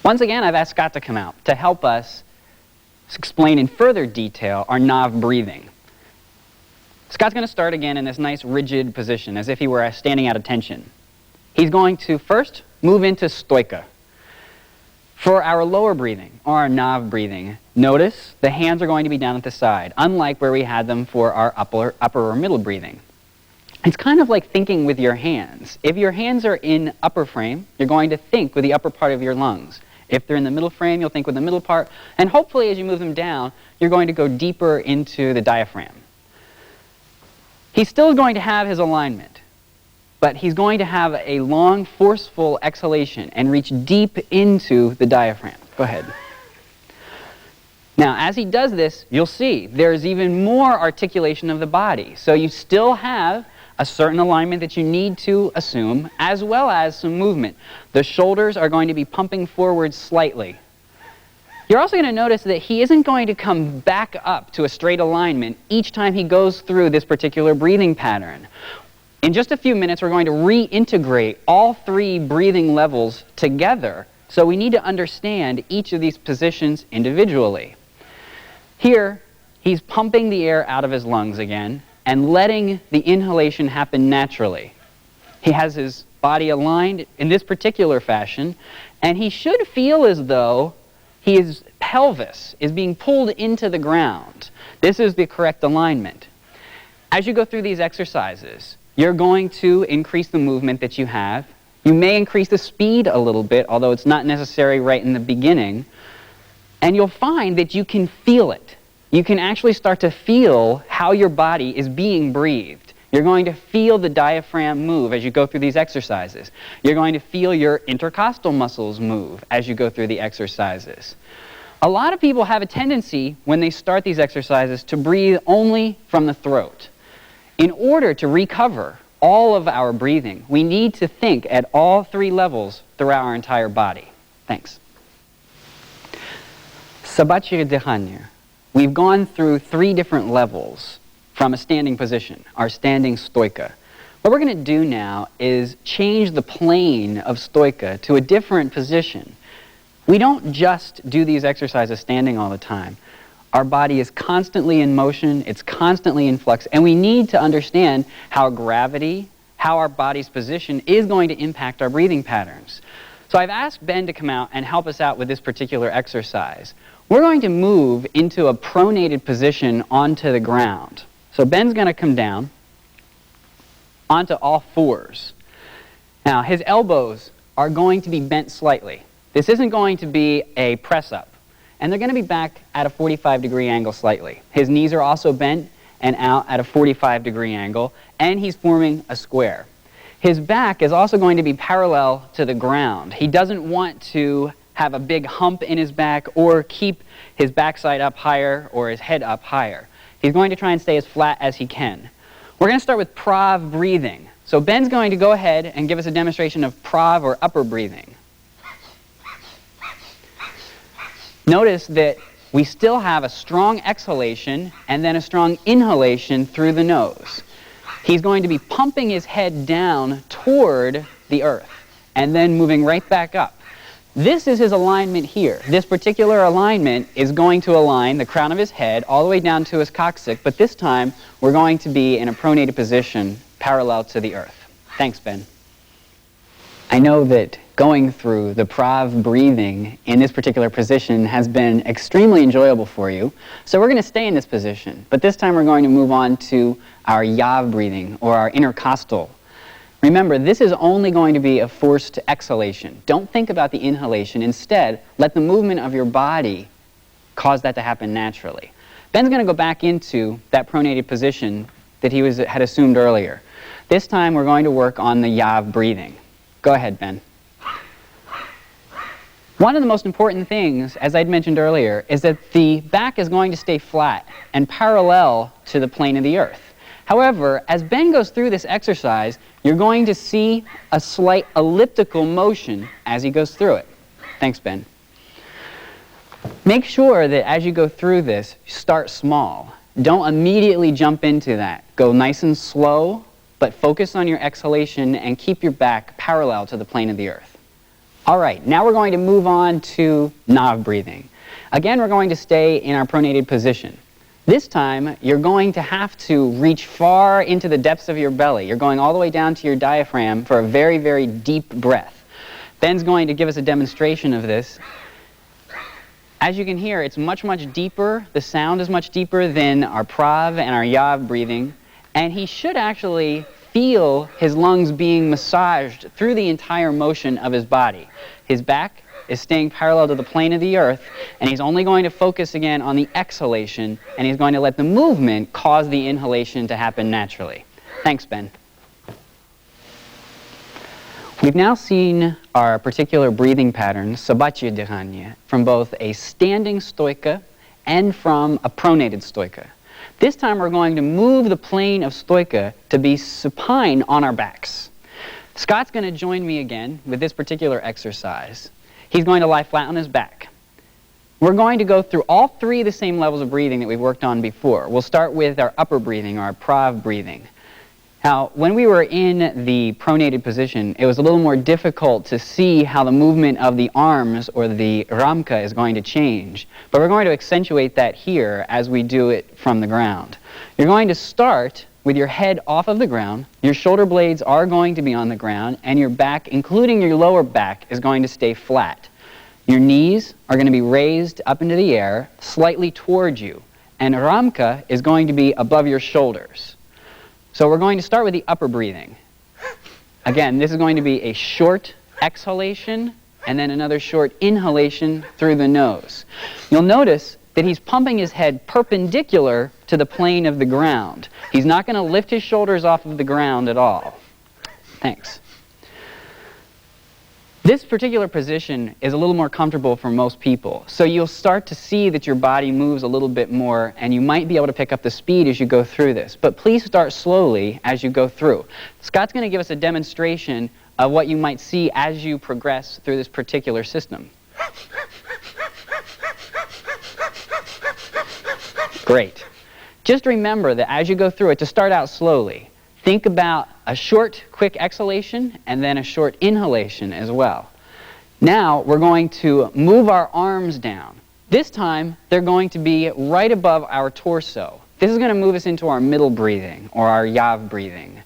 Once again, I've asked Scott to come out to help us explain in further detail our nav breathing. Scott's going to start again in this nice rigid position, as if he were standing at attention. He's going to first move into stoika. For our lower breathing, or our nav breathing, notice the hands are going to be down at the side, unlike where we had them for our upper or middle breathing. It's kind of like thinking with your hands. If your hands are in upper frame, you're going to think with the upper part of your lungs. If they're in the middle frame, you'll think with the middle part. And hopefully, as you move them down, you're going to go deeper into the diaphragm. He's still going to have his alignment, but he's going to have a long, forceful exhalation and reach deep into the diaphragm. Go ahead. Now, as he does this, you'll see there's even more articulation of the body. So you still have a certain alignment that you need to assume, as well as some movement. The shoulders are going to be pumping forward slightly. You're also going to notice that he isn't going to come back up to a straight alignment each time he goes through this particular breathing pattern. In just a few minutes, we're going to reintegrate all three breathing levels together. So we need to understand each of these positions individually. Here, he's pumping the air out of his lungs again and letting the inhalation happen naturally. He has his body aligned in this particular fashion, and he should feel as though his pelvis is being pulled into the ground. This is the correct alignment. As you go through these exercises, you're going to increase the movement that you have. You may increase the speed a little bit, although it's not necessary right in the beginning. And you'll find that you can feel it. You can actually start to feel how your body is being breathed. You're going to feel the diaphragm move as you go through these exercises. You're going to feel your intercostal muscles move as you go through the exercises. A lot of people have a tendency, when they start these exercises, to breathe only from the throat. In order to recover all of our breathing, we need to think at all three levels throughout our entire body. Thanks. Собачье дыхание. We've gone through three different levels from a standing position, our standing stoika. What we're going to do now is change the plane of stoika to a different position. We don't just do these exercises standing all the time. Our body is constantly in motion, it's constantly in flux, and we need to understand how gravity, how our body's position is going to impact our breathing patterns. So I've asked Ben to come out and help us out with this particular exercise. We're going to move into a pronated position onto the ground. So Ben's going to come down onto all fours. Now, his elbows are going to be bent slightly. This isn't going to be a press-up. And they're going to be back at a 45-degree angle slightly. His knees are also bent and out at a 45-degree angle, and he's forming a square. His back is also going to be parallel to the ground. He doesn't want to have a big hump in his back or keep his backside up higher or his head up higher. He's going to try and stay as flat as he can. We're going to start with prav breathing. So Ben's going to go ahead and give us a demonstration of prav or upper breathing. Notice that we still have a strong exhalation and then a strong inhalation through the nose. He's going to be pumping his head down toward the earth and then moving right back up. This is his alignment here. This particular alignment is going to align the crown of his head all the way down to his coccyx, but this time we're going to be in a pronated position parallel to the earth. Thanks, Ben. I know that going through the prav breathing in this particular position has been extremely enjoyable for you. So we're going to stay in this position, but this time we're going to move on to our yav breathing, or our intercostal. Remember, this is only going to be a forced exhalation. Don't think about the inhalation. Instead, let the movement of your body cause that to happen naturally. Ben's going to go back into that pronated position that he had assumed earlier. This time we're going to work on the yav breathing. Go ahead, Ben. One of the most important things, as I'd mentioned earlier, is that the back is going to stay flat and parallel to the plane of the earth. However, as Ben goes through this exercise, you're going to see a slight elliptical motion as he goes through it. Thanks, Ben. Make sure that as you go through this, start small. Don't immediately jump into that. Go nice and slow, but focus on your exhalation and keep your back parallel to the plane of the earth. All right, now we're going to move on to nav breathing. Again, we're going to stay in our pronated position. This time, you're going to have to reach far into the depths of your belly. You're going all the way down to your diaphragm for a very, very deep breath. Ben's going to give us a demonstration of this. As you can hear, it's much, much deeper. The sound is much deeper than our prav and our yav breathing. And he should actually feel his lungs being massaged through the entire motion of his body. His back is staying parallel to the plane of the earth, and he's only going to focus again on the exhalation, and he's going to let the movement cause the inhalation to happen naturally. Thanks, Ben. We've now seen our particular breathing pattern, собачье дыхание, from both a standing stoika and from a pronated stoika. This time we're going to move the plane of stoika to be supine on our backs. Scott's going to join me again with this particular exercise. He's going to lie flat on his back. We're going to go through all three of the same levels of breathing that we've worked on before. We'll start with our upper breathing, or our prav breathing. Now, when we were in the pronated position, it was a little more difficult to see how the movement of the arms, or the ramka, is going to change. But we're going to accentuate that here as we do it from the ground. You're going to start with your head off of the ground. Your shoulder blades are going to be on the ground, and your back, including your lower back, is going to stay flat. Your knees are going to be raised up into the air, slightly towards you, and ramka is going to be above your shoulders. So we're going to start with the upper breathing. Again, this is going to be a short exhalation and then another short inhalation through the nose. You'll notice that he's pumping his head perpendicular to the plane of the ground. He's not going to lift his shoulders off of the ground at all. Thanks. This particular position is a little more comfortable for most people. So you'll start to see that your body moves a little bit more, and you might be able to pick up the speed as you go through this. But please start slowly as you go through. Scott's going to give us a demonstration of what you might see as you progress through this particular system. Great. Just remember that as you go through it, to start out slowly. Think about a short, quick exhalation and then a short inhalation as well. Now we're going to move our arms down. This time they're going to be right above our torso. This is going to move us into our middle breathing, or our yav breathing.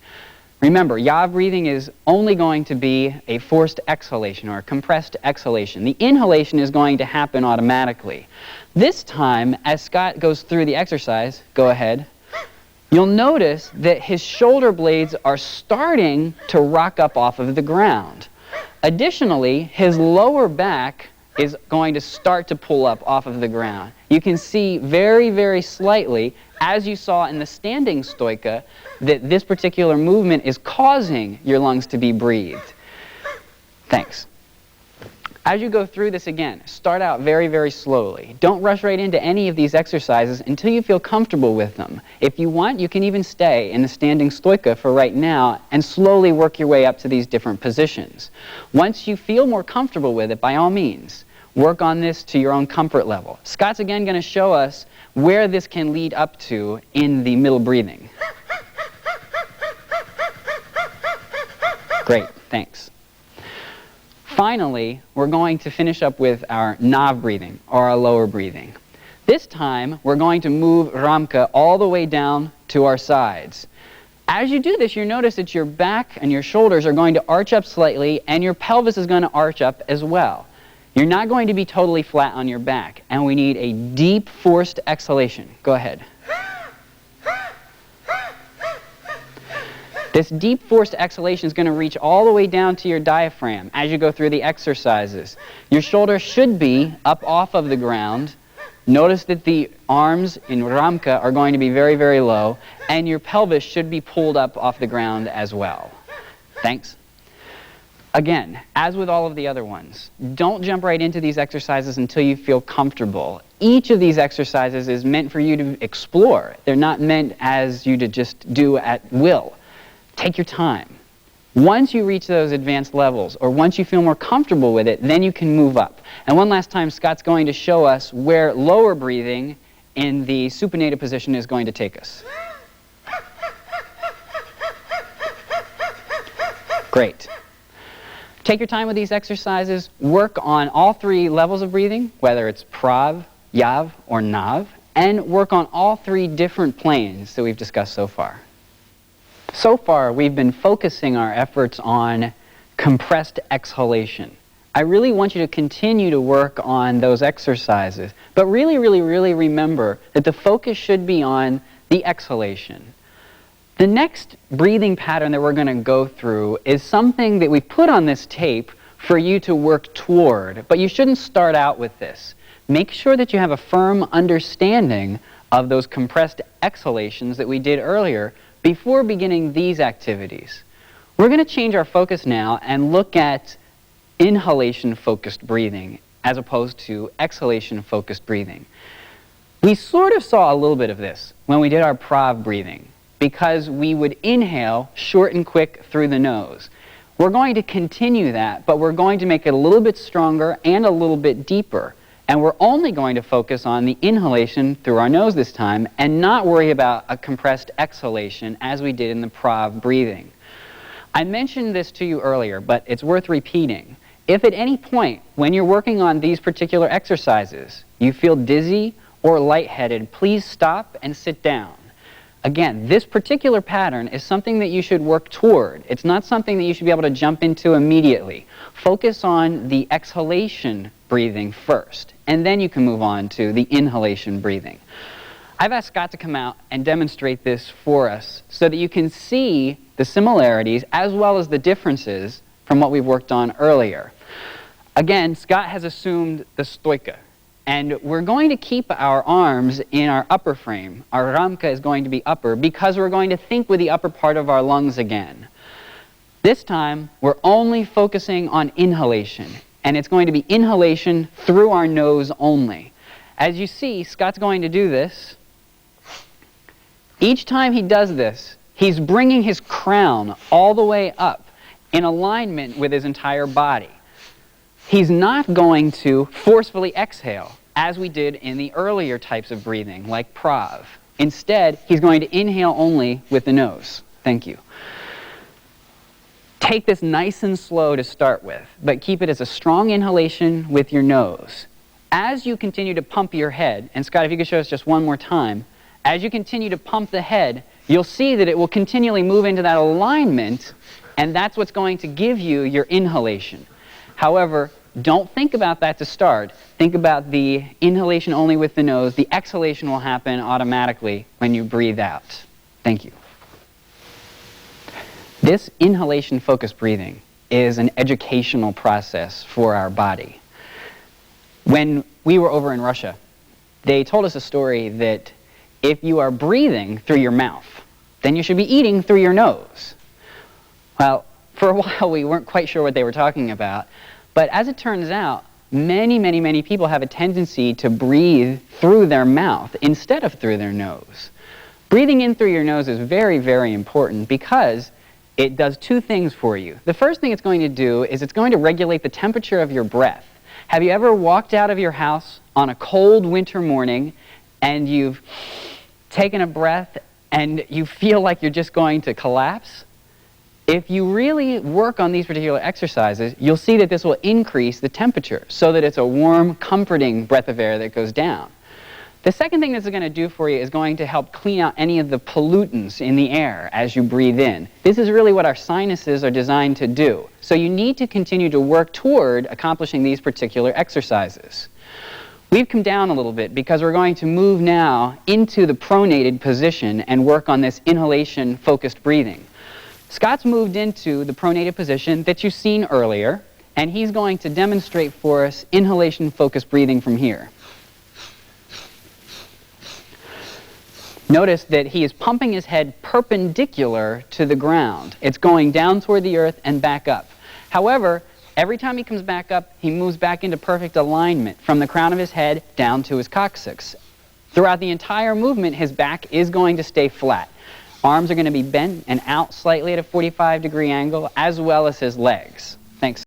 Remember, yav breathing is only going to be a forced exhalation or a compressed exhalation. The inhalation is going to happen automatically. This time, as Scott goes through the exercise, go ahead, you'll notice that his shoulder blades are starting to rock up off of the ground. Additionally, his lower back is going to start to pull up off of the ground. You can see very, very slightly, as you saw in the standing stoika, that this particular movement is causing your lungs to be breathed. Thanks. As you go through this again, start out very, very slowly. Don't rush right into any of these exercises until you feel comfortable with them. If you want, you can even stay in the standing stoika for right now and slowly work your way up to these different positions. Once you feel more comfortable with it, by all means, work on this to your own comfort level. Scott's again going to show us where this can lead up to in the middle breathing. Great, thanks. Finally, we're going to finish up with our nav breathing, or our lower breathing. This time, we're going to move ramka all the way down to our sides. As you do this, you notice that your back and your shoulders are going to arch up slightly, and your pelvis is going to arch up as well. You're not going to be totally flat on your back, and we need a deep, forced exhalation. Go ahead. This deep forced exhalation is going to reach all the way down to your diaphragm as you go through the exercises. Your shoulders should be up off of the ground. Notice that the arms in ramka are going to be very, very low, and your pelvis should be pulled up off the ground as well. Thanks. Again, as with all of the other ones, don't jump right into these exercises until you feel comfortable. Each of these exercises is meant for you to explore. They're not meant as you to just do at will. Take your time. Once you reach those advanced levels, or once you feel more comfortable with it, then you can move up. And one last time, Scott's going to show us where lower breathing in the supinated position is going to take us. Great. Take your time with these exercises. Work on all three levels of breathing, whether it's prav, yav, or nav, and work on all three different planes that we've discussed so far. So far, we've been focusing our efforts on compressed exhalation. I really want you to continue to work on those exercises, but really remember that the focus should be on the exhalation. The next breathing pattern that we're going to go through is something that we've put on this tape for you to work toward, but you shouldn't start out with this. Make sure that you have a firm understanding of those compressed exhalations that we did earlier before beginning these activities. We're going to change our focus now and look at inhalation-focused breathing as opposed to exhalation-focused breathing. We sort of saw a little bit of this when we did our prav breathing, because we would inhale short and quick through the nose. We're going to continue that, but we're going to make it a little bit stronger and a little bit deeper. And we're only going to focus on the inhalation through our nose this time and not worry about a compressed exhalation as we did in the prav breathing. I mentioned this to you earlier, but it's worth repeating. If at any point when you're working on these particular exercises you feel dizzy or lightheaded, please stop and sit down. Again, this particular pattern is something that you should work toward. It's not something that you should be able to jump into immediately. Focus on the exhalation breathing first, and then you can move on to the inhalation breathing. I've asked Scott to come out and demonstrate this for us so that you can see the similarities as well as the differences from what we've worked on earlier. Again, Scott has assumed the stoika. And we're going to keep our arms in our upper frame. Our ramka is going to be upper because we're going to think with the upper part of our lungs again. This time, we're only focusing on inhalation. And it's going to be inhalation through our nose only. As you see, Scott's going to do this. Each time he does this, he's bringing his crown all the way up in alignment with his entire body. He's not going to forcefully exhale, as we did in the earlier types of breathing, like prav. Instead, he's going to inhale only with the nose. Thank you. Take this nice and slow to start with, but keep it as a strong inhalation with your nose. As you continue to pump your head, and Scott, if you could show us just one more time, as you continue to pump the head, you'll see that it will continually move into that alignment, and that's what's going to give you your inhalation. However, don't think about that to start. Think about the inhalation only with the nose. The exhalation will happen automatically when you breathe out. Thank you. This inhalation-focused breathing is an educational process for our body. When we were over in Russia, they told us a story that if you are breathing through your mouth, then you should be eating through your nose. Well, for a while we weren't quite sure what they were talking about, but as it turns out, many people have a tendency to breathe through their mouth instead of through their nose. Breathing in through your nose is very important because it does two things for you. The first thing it's going to do is it's going to regulate the temperature of your breath. Have you ever walked out of your house on a cold winter morning and you've taken a breath and you feel like you're just going to collapse? If you really work on these particular exercises, you'll see that this will increase the temperature so that it's a warm, comforting breath of air that goes down. The second thing this is going to do for you is going to help clean out any of the pollutants in the air as you breathe in. This is really what our sinuses are designed to do. So you need to continue to work toward accomplishing these particular exercises. We've come down a little bit because we're going to move now into the pronated position and work on this inhalation-focused breathing. Scott's moved into the pronated position that you've seen earlier, and he's going to demonstrate for us inhalation-focused breathing from here. Notice that he is pumping his head perpendicular to the ground. It's going down toward the earth and back up. However, every time he comes back up, he moves back into perfect alignment from the crown of his head down to his coccyx. Throughout the entire movement, his back is going to stay flat. Arms are going to be bent and out slightly at a 45-degree angle, as well as his legs. Thanks.